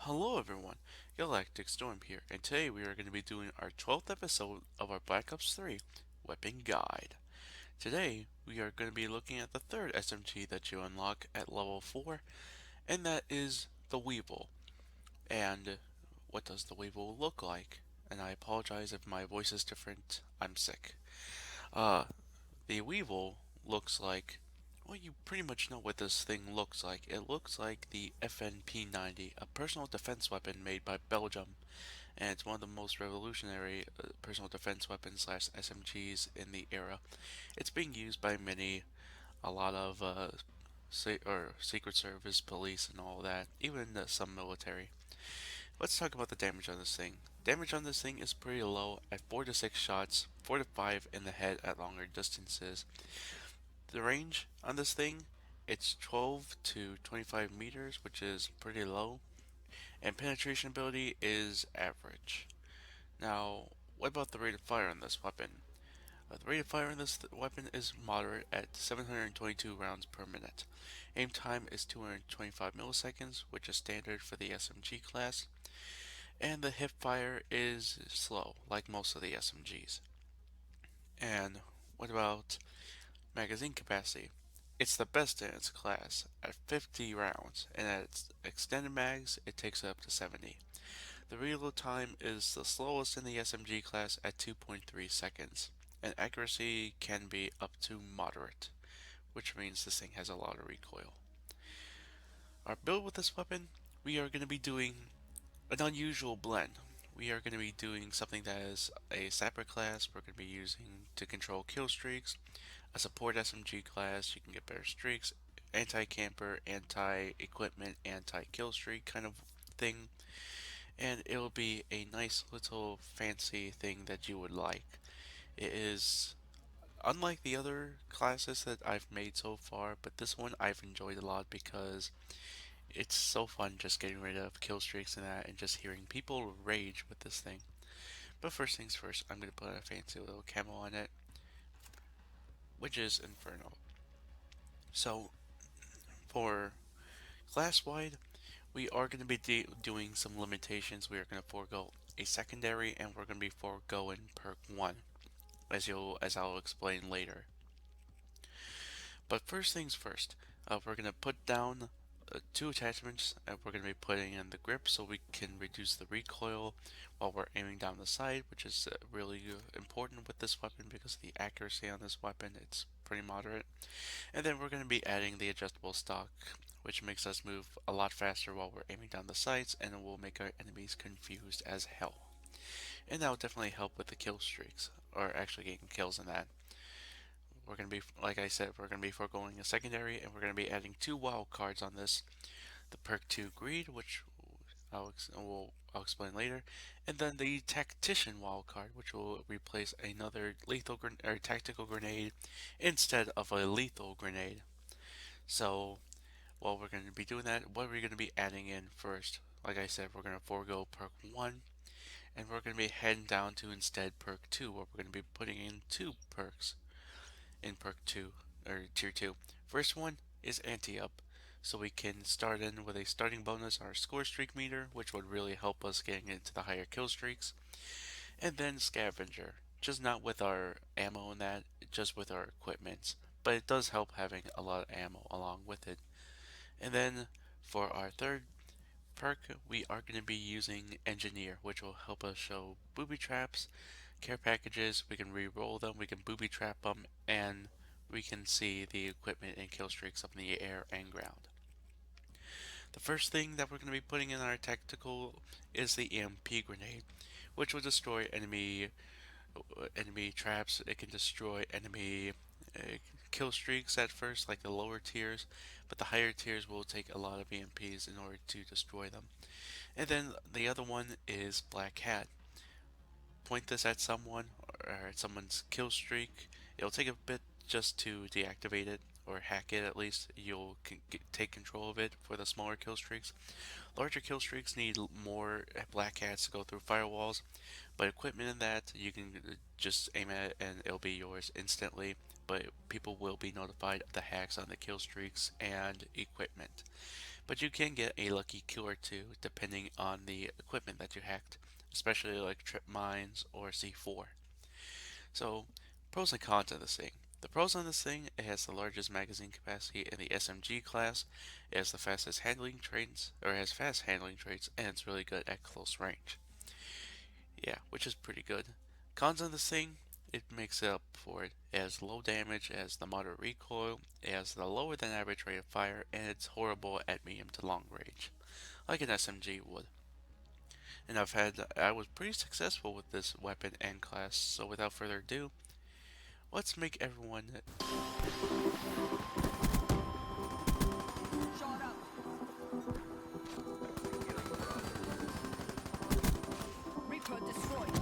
Hello everyone, Galactic Storm here, and today we are going to be doing our 12th episode of our Black Ops 3 Weapon Guide. Today we are going to be looking at the third SMG that you unlock at level 4, and that is the Weevil. And what does the Weevil look like? And I apologize if my voice is different, I'm sick. Uh, the Weevil looks like, well, you pretty much know what this thing looks like. It looks like the FNP-90, a personal defense weapon made by Belgium, and it's one of the most revolutionary personal defense weapons slash SMGs in the era. It's being used by many, a lot of Secret Service, police, and all that, even some military. Let's talk about the damage on this thing. Damage on this thing is pretty low at 4 to 6 shots, 4 to 5 in the head at longer distances. The range on this thing, it's 12 to 25 meters, which is pretty low, and penetration ability is average. Now, what about the rate of fire on this weapon? The rate of fire on this weapon is moderate at 722 rounds per minute. Aim time is 225 milliseconds, which is standard for the SMG class, and the hip fire is slow, like most of the SMGs. And what about magazine capacity? It's the best in its class at 50 rounds, and at its extended mags, it takes up to 70. The reload time is the slowest in the SMG class at 2.3 seconds, and accuracy can be up to moderate, which means this thing has a lot of recoil. Our build with this weapon, we are going to be doing an unusual blend. We are going to be doing something that is a sapper class we're going to be using to control kill streaks, a support SMG class, you can get better streaks, anti-camper, anti-equipment, anti-kill streak kind of thing, and it'll be a nice little fancy thing that you would like. It is unlike the other classes that I've made so far, but this one I've enjoyed a lot because it's so fun just getting rid of kill streaks and that and just hearing people rage with this thing. But first things first, I'm going to put a fancy little camo on it, which is Inferno. So, for class wide, we are going to be doing some limitations. We are going to forego a secondary, and we're going to be foregoing perk 1, as I'll explain later. But first things first, we're going to put down two attachments that we're going to be putting in the grip so we can reduce the recoil while we're aiming down the sight, which is really important with this weapon because the accuracy on this weapon, it's pretty moderate. And then we're going to be adding the adjustable stock, which makes us move a lot faster while we're aiming down the sights, and it will make our enemies confused as hell. And that will definitely help with the kill streaks, or actually getting kills in that. We're going to be, like I said, we're going to be foregoing a secondary, and we're going to be adding two wild cards on this. The perk 2 Greed, which I'll explain later, and then the Tactician wild card, which will replace another lethal or tactical grenade instead of a lethal grenade. So, while we're going to be doing that, what are we going to be adding in first? Like I said, we're going to forego perk 1, and we're going to be heading down to instead perk 2, where we're going to be putting in two perks in perk 2, or tier 2. First one is anti-up, so we can start in with a starting bonus on our score streak meter, which would really help us getting into the higher kill streaks. And then scavenger, just not with our ammo and that, just with our equipment, but it does help having a lot of ammo along with it. And then for our third perk, we are going to be using engineer, which will help us show booby traps, care packages, we can re-roll them, we can booby trap them, and we can see the equipment and kill streaks up in the air and ground. The first thing that we're going to be putting in our tactical is the EMP grenade, which will destroy enemy traps. It can destroy enemy kill streaks at first, like the lower tiers, but the higher tiers will take a lot of EMPs in order to destroy them. And then the other one is Black Hat. Point this at someone or at someone's kill streak. It'll take a bit just to deactivate it or hack it at least. You'll take control of it for the smaller kill streaks. Larger kill streaks need more black hats to go through firewalls, but equipment in that you can just aim at it and it'll be yours instantly. But people will be notified of the hacks on the kill streaks and equipment. but you can get a lucky kill or two depending on the equipment that you hacked, especially like trip mines or C4. So, pros and cons of this thing. The pros on this thing, it has the largest magazine capacity in the SMG class, it has the fastest handling traits, or it has fast handling traits, and it's really good at close range. Yeah, which is pretty good. Cons on this thing, it makes up for it. It has low damage, it has the moderate recoil, it has the lower than average rate of fire, and it's horrible at medium to long range, like an SMG would. And I was pretty successful with this weapon and class, so without further ado, let's make everyone Shot up. Reaper destroyed.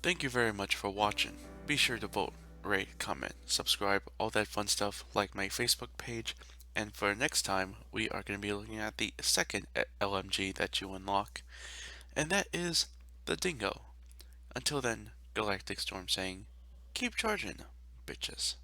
Thank you very much for watching. Be sure to vote, rate, comment, subscribe, all that fun stuff, like my Facebook page. And for next time, we are going to be looking at the second LMG that you unlock, and that is the Dingo. Until then, Galactic Storm saying, keep charging, bitches.